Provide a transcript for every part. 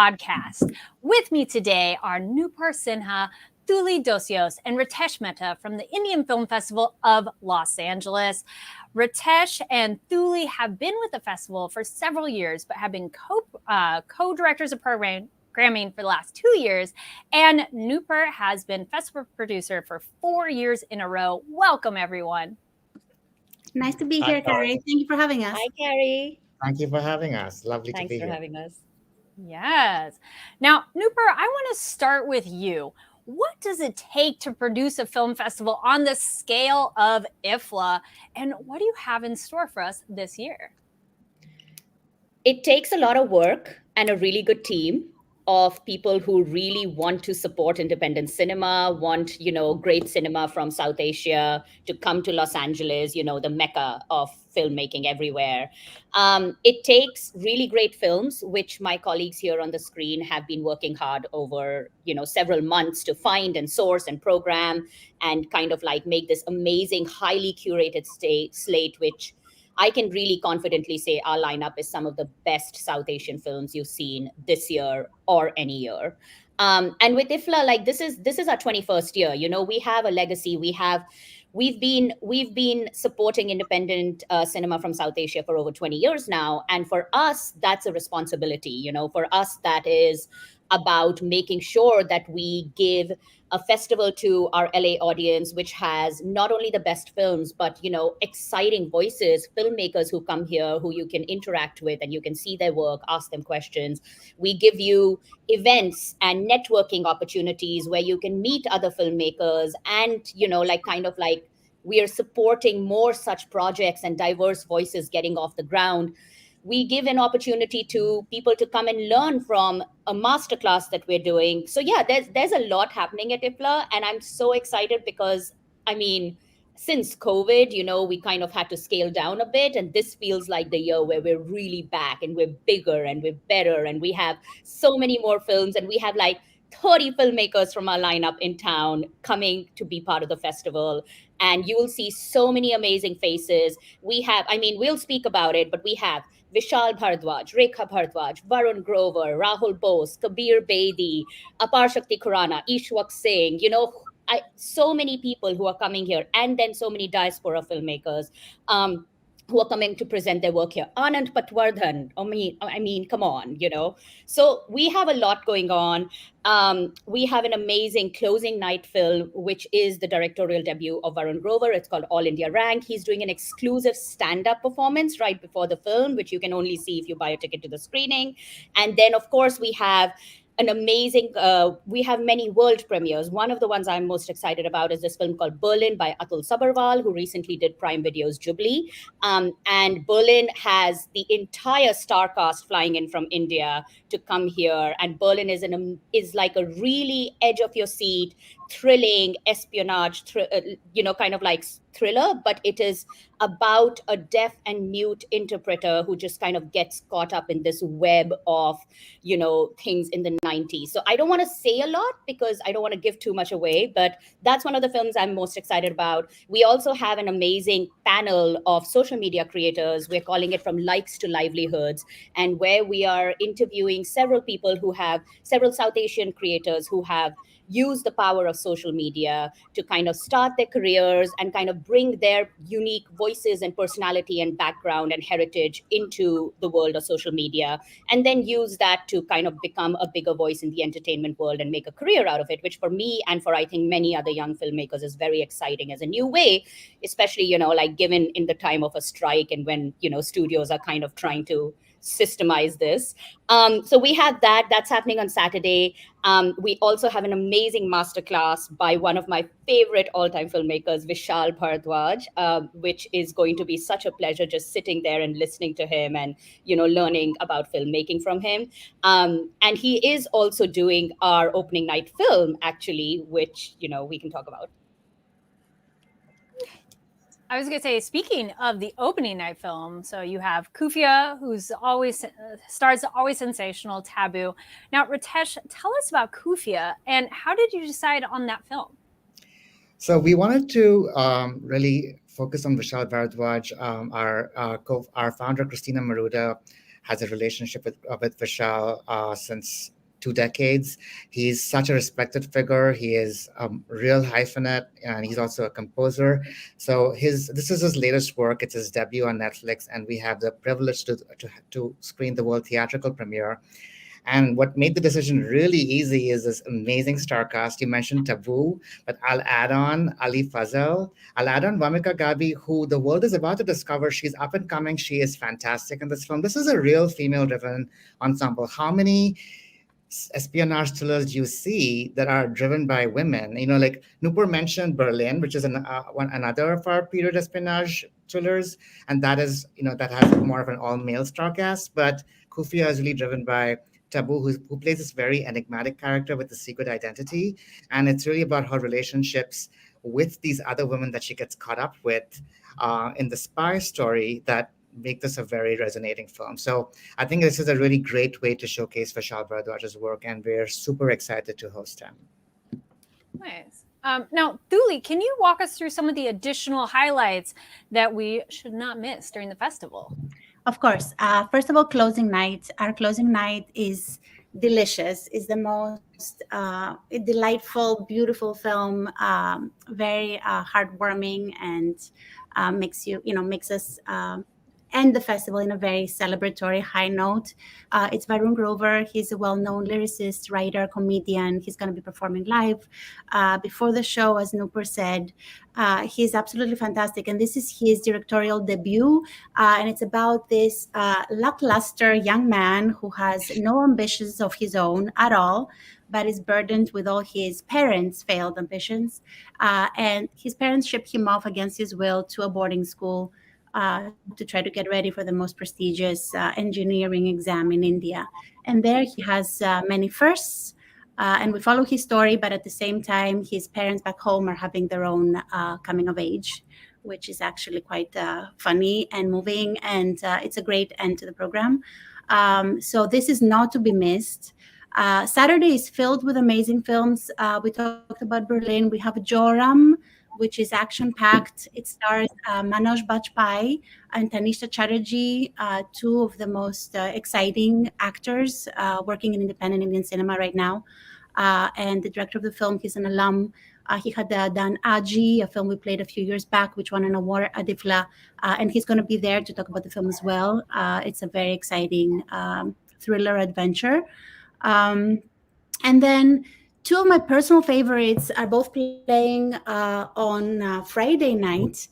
podcast. With me today are Noopur Sinha, Dosios, and Ritesh Mehta from the Indian Film Festival of Los Angeles. Ritesh and Thuli have been with the festival for several years, but have been co-directors of programming for the last 2 years. And Noopur has been festival producer for 4 years in a row. Welcome, everyone. Nice to be here, Kari. Thank you for having us. Hi, Kari. Thank you for having us. Lovely Thanks to be for here. having us. Yes. Now, Noopur, I want to start with you. What does it take to produce a film festival on the scale of IFFLA? And what do you have in store for us this year? It takes a lot of work and a really good team of people who really want to support independent cinema, want, great cinema from South Asia to come to Los Angeles, the mecca of filmmaking everywhere. It takes really great films, which my colleagues here on the screen have been working hard over, several months to find and source and program and kind of like make this amazing, highly curated slate, which I can really confidently say our lineup is some of the best South Asian films you've seen this year or any year. And with IFFLA, this is our 21st year. We have a legacy. We've been supporting independent cinema from South Asia for over 20 years now. And for us, that's a responsibility. For us, that is about making sure that we give a festival to our LA audience, which has not only the best films, but, exciting voices, filmmakers who come here, who you can interact with and you can see their work, ask them questions. We give you events and networking opportunities where you can meet other filmmakers and, we are supporting more such projects and diverse voices getting off the ground. We give an opportunity to people to come and learn from a masterclass that we're doing. So yeah, there's a lot happening at IFFLA, and I'm so excited because, since COVID, we kind of had to scale down a bit, and this feels like the year where we're really back and we're bigger and we're better and we have so many more films and we have 30 filmmakers from our lineup in town coming to be part of the festival. And you will see so many amazing faces. We'll speak about it, but we have Vishal Bhardwaj, Rekha Bhardwaj, Varun Grover, Rahul Bose, Kabir Bedi, Apar Shakti Khurana, Ishwak Singh, so many people who are coming here, and then so many diaspora filmmakers who are coming to present their work here. Anand Patwardhan, come on, So we have a lot going on. We have an amazing closing night film, which is the directorial debut of Varun Grover. It's called All India Rank. He's doing an exclusive stand-up performance right before the film, which you can only see if you buy a ticket to the screening. And then, of course, we have an amazing, we have many world premieres. One of the ones I'm most excited about is this film called Berlin by Atul Sabharwal, who recently did Prime Video's Jubilee. And Berlin has the entire star cast flying in from India to come here. And Berlin is like a really edge of your seat, thrilling espionage, thriller, but it is about a deaf and mute interpreter who just kind of gets caught up in this web of, things in the 90s. So I don't want to say a lot because I don't want to give too much away, but that's one of the films I'm most excited about. We also have an amazing panel of social media creators. We're calling it From Likes to Livelihoods, and where we are interviewing several South Asian creators who have use the power of social media to kind of start their careers and kind of bring their unique voices and personality and background and heritage into the world of social media, and then use that to kind of become a bigger voice in the entertainment world and make a career out of it, which for me and for I think many other young filmmakers is very exciting as a new way, especially, given in the time of a strike and when, studios are kind of trying to systemize this. So we have that's happening on Saturday. We also have an amazing masterclass by one of my favorite all-time filmmakers, Vishal Bhardwaj, which is going to be such a pleasure just sitting there and listening to him and, learning about filmmaking from him. And he is also doing our opening night film, actually, which, we can talk about. I was going to say, speaking of the opening night film, so you have Kufia, who's always stars always sensational, Taboo. Now, Ritesh, tell us about Kufia and how did you decide on that film? So we wanted to really focus on Vishal Bhardwaj. Our founder, Christina Maruda, has a relationship with Vishal since 2 decades. He's such a respected figure. He is a real hyphenate, and he's also a composer. So this is his latest work. It's his debut on Netflix, and we have the privilege to screen the world theatrical premiere. And what made the decision really easy is this amazing star cast. You mentioned Taboo, but I'll add on Ali Fazal. I'll add on Vamika Gabi, who the world is about to discover. She's up and coming. She is fantastic in this film. This is a real female-driven ensemble. How many espionage thrillers you see that are driven by women? Like Noopur mentioned Berlin, which is another of our period espionage thrillers, and that has more of an all-male star cast. But Kufia is really driven by Taboo, who plays this very enigmatic character with a secret identity, and it's really about her relationships with these other women that she gets caught up with in the spy story that make this a very resonating film. So I think this is a really great way to showcase Vishal Bharadwaj's work, and we're super excited to host him. Nice. Now, Thuli, can you walk us through some of the additional highlights that we should not miss during the festival? Of course. First of all, closing night. Our closing night is delicious. It's the most delightful, beautiful film, very heartwarming, and makes us end the festival in a very celebratory high note. It's Varun Grover. He's a well-known lyricist, writer, comedian. He's going to be performing live. Before the show, as Noopur said, he's absolutely fantastic. And this is his directorial debut. And it's about this lackluster young man who has no ambitions of his own at all, but is burdened with all his parents' failed ambitions. And his parents shipped him off against his will to a boarding school to try to get ready for the most prestigious engineering exam in India. And there he has many firsts, and we follow his story, but at the same time, his parents back home are having their own coming of age, which is actually quite funny and moving, and it's a great end to the program. So this is not to be missed. Saturday is filled with amazing films. We talked about Berlin. We have Joram, which is action-packed. It stars Manoj Bajpayee and Tanisha Chatterjee, two of the most exciting actors working in independent Indian cinema right now. And the director of the film, he's an alum. He had done Aji, a film we played a few years back, which won an award at IFFLA, and he's going to be there to talk about the film as well. It's a very exciting thriller adventure. And then two of my personal favorites are both playing on Friday night.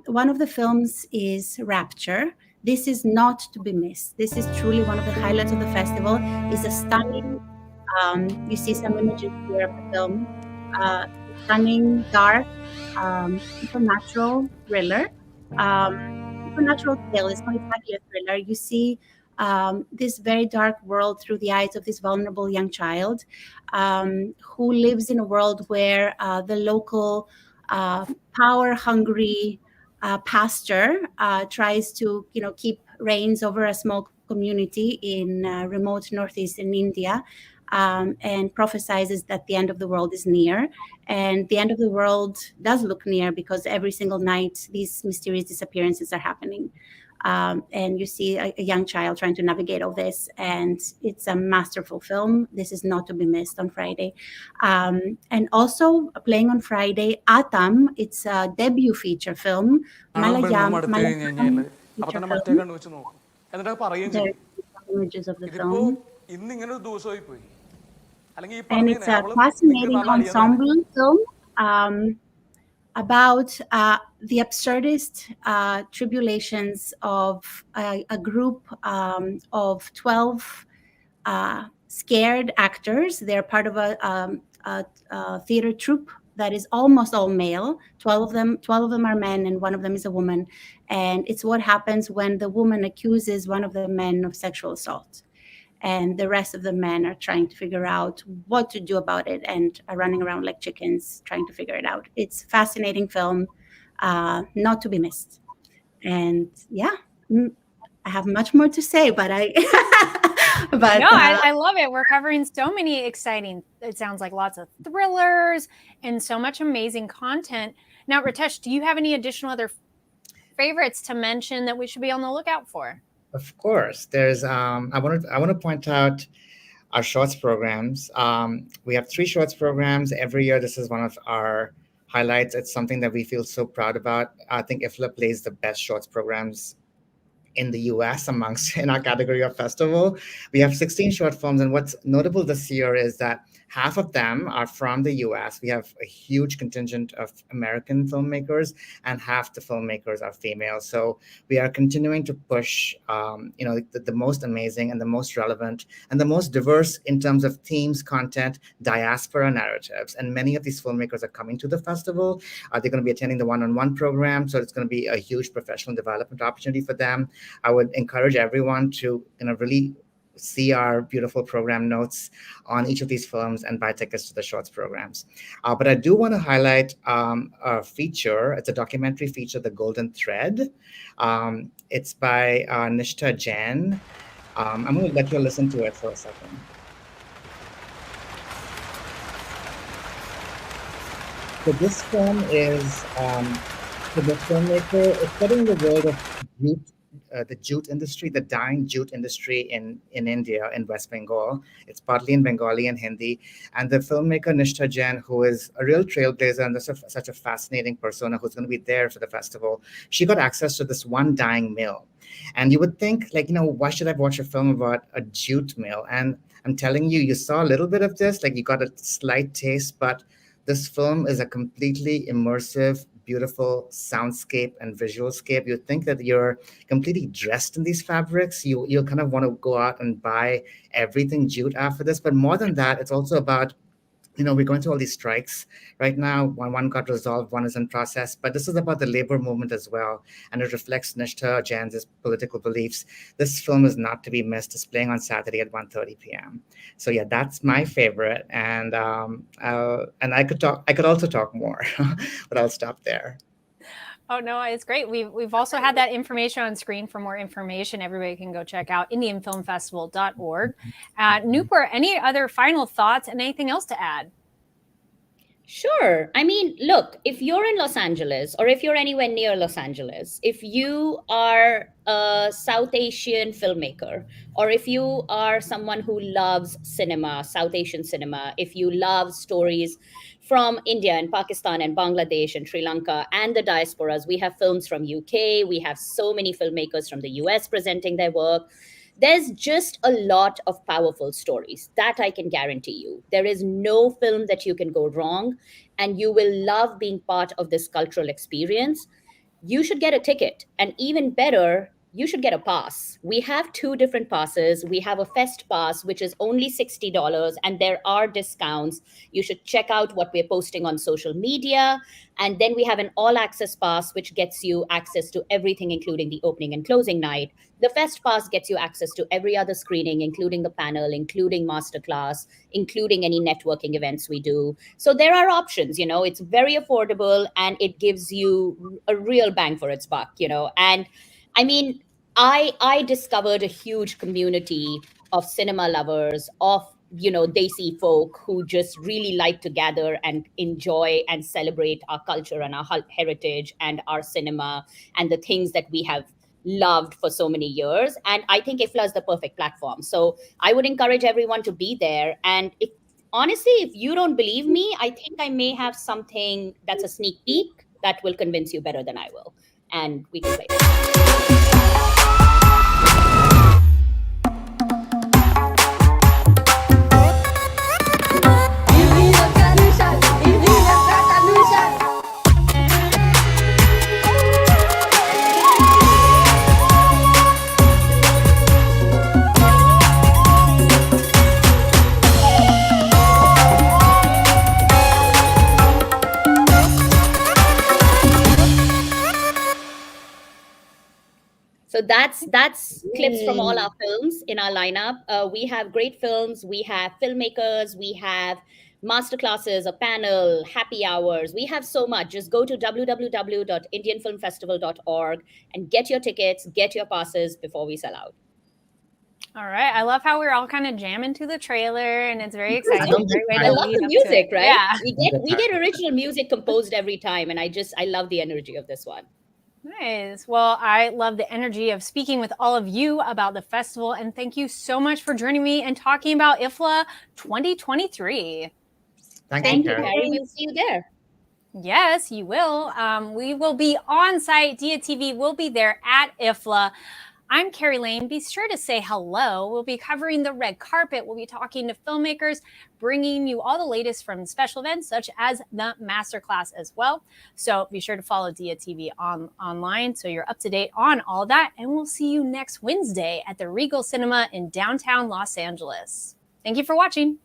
One of the films is Rapture. This is not to be missed. This is truly one of the highlights of the festival. It's a stunning, you see some images here of the film, stunning, dark, supernatural thriller. Supernatural tale is not exactly a thriller. You see this very dark world through the eyes of this vulnerable young child who lives in a world where the local power-hungry pastor tries to, keep reins over a small community in remote northeastern India, and prophesizes that the end of the world is near. And the end of the world does look near because every single night these mysterious disappearances are happening. And you see a young child trying to navigate all this, and it's a masterful film. This is not to be missed on Friday. And also playing on Friday, Atam. It's a debut feature film. Malayalam feature film. There are some images of the film. And it's a fascinating ensemble film. About the absurdist tribulations of a group of 12 scared actors. They're part of a theater troupe that is almost all male. 12 of them are men, and one of them is a woman. And it's what happens when the woman accuses one of the men of sexual assault. And the rest of the men are trying to figure out what to do about it and are running around like chickens trying to figure it out. It's a fascinating film, not to be missed. And yeah, I have much more to say, but I love it. We're covering so many exciting, it sounds like lots of thrillers and so much amazing content. Now, Ritesh, do you have any additional other favorites to mention that we should be on the lookout for? Of course, there's. I want to point out our shorts programs. We have 3 shorts programs every year. This is one of our highlights. It's something that we feel so proud about. I think IFFLA plays the best shorts programs in the US amongst in our category of festival. We have 16 short films, and what's notable this year is that half of them are from the US. We have a huge contingent of American filmmakers, and half the filmmakers are female. So we are continuing to push, the most amazing and the most relevant and the most diverse in terms of themes, content, diaspora narratives. And many of these filmmakers are coming to the festival. They're going to be attending the one-on-one program, so it's going to be a huge professional development opportunity for them. I would encourage everyone to really see our beautiful program notes on each of these films and buy tickets to the shorts programs. But I do want to highlight a feature. It's a documentary feature, The Golden Thread. It's by Nishtha Jain. I'm going to let you listen to it for a second. So this film is the filmmaker is studying the world of jute, the jute industry, the dyeing jute industry in India, in West Bengal. It's partly in Bengali and Hindi. And the filmmaker Nishtha Jain, who is a real trailblazer and such a fascinating persona who's going to be there for the festival, she got access to this one dyeing mill. And you would think, why should I watch a film about a jute mill? And I'm telling you, you saw a little bit of this, you got a slight taste, but this film is a completely immersive, beautiful soundscape and visualscape. You think that you're completely dressed in these fabrics. You'll kind of want to go out and buy everything jute after this. But more than that, it's also about, we're going through all these strikes right now. One got resolved, one is in process. But this is about the labor movement as well. And it reflects Nishtha Jain's political beliefs. This film is not to be missed. It's playing on Saturday at 1:30 p.m. So yeah, that's my favorite. And I could also talk more, but I'll stop there. Oh, no, it's great. We've also had that information on screen. For more information, everybody can go check out indianfilmfestival.org. Noopur, any other final thoughts and anything else to add? Sure. I mean, look, if you're in Los Angeles or if you're anywhere near Los Angeles, if you are a South Asian filmmaker, or if you are someone who loves cinema, South Asian cinema, if you love stories from India and Pakistan and Bangladesh and Sri Lanka and the diasporas, we have films from UK, we have so many filmmakers from the US presenting their work. There's just a lot of powerful stories that I can guarantee you. There is no film that you can go wrong, and you will love being part of this cultural experience. You should get a ticket, and even better, you should get a pass. We have 2 different passes. We have a Fest pass, which is only $60, and there are discounts. You should check out what we're posting on social media. And then we have an all-access pass, which gets you access to everything, including the opening and closing night. The Fest pass gets you access to every other screening, including the panel, including masterclass, including any networking events we do. So there are options, it's very affordable, and it gives you a real bang for its buck, and I mean, I discovered a huge community of cinema lovers, of, Desi folk who just really like to gather and enjoy and celebrate our culture and our heritage and our cinema and the things that we have loved for so many years. And I think IFFLA is the perfect platform. So I would encourage everyone to be there. And honestly, if you don't believe me, I think I may have something that's a sneak peek that will convince you better than I will. And we can play it. So that's clips from all our films in our lineup. We have great films. We have filmmakers. We have masterclasses, a panel, happy hours. We have so much. Just go to www.indianfilmfestival.org and get your tickets, get your passes before we sell out. All right. I love how we're all kind of jamming to the trailer, and it's very exciting. I love the music, right? Yeah. We get original music composed every time, and I love the energy of this one. Nice. Well, I love the energy of speaking with all of you about the festival, and thank you so much for joining me and talking about IFFLA 2023. Thank Thank you, you, Kari. Kari, we'll see you there. Yes, you will. We will be on site. Diya TV will be there at IFFLA. I'm Kari Lane. Be sure to say hello. We'll be covering the red carpet. We'll be talking to filmmakers, bringing you all the latest from special events such as the masterclass as well. So be sure to follow Diya TV online so you're up to date on all that. And we'll see you next Wednesday at the Regal Cinema in downtown Los Angeles. Thank you for watching.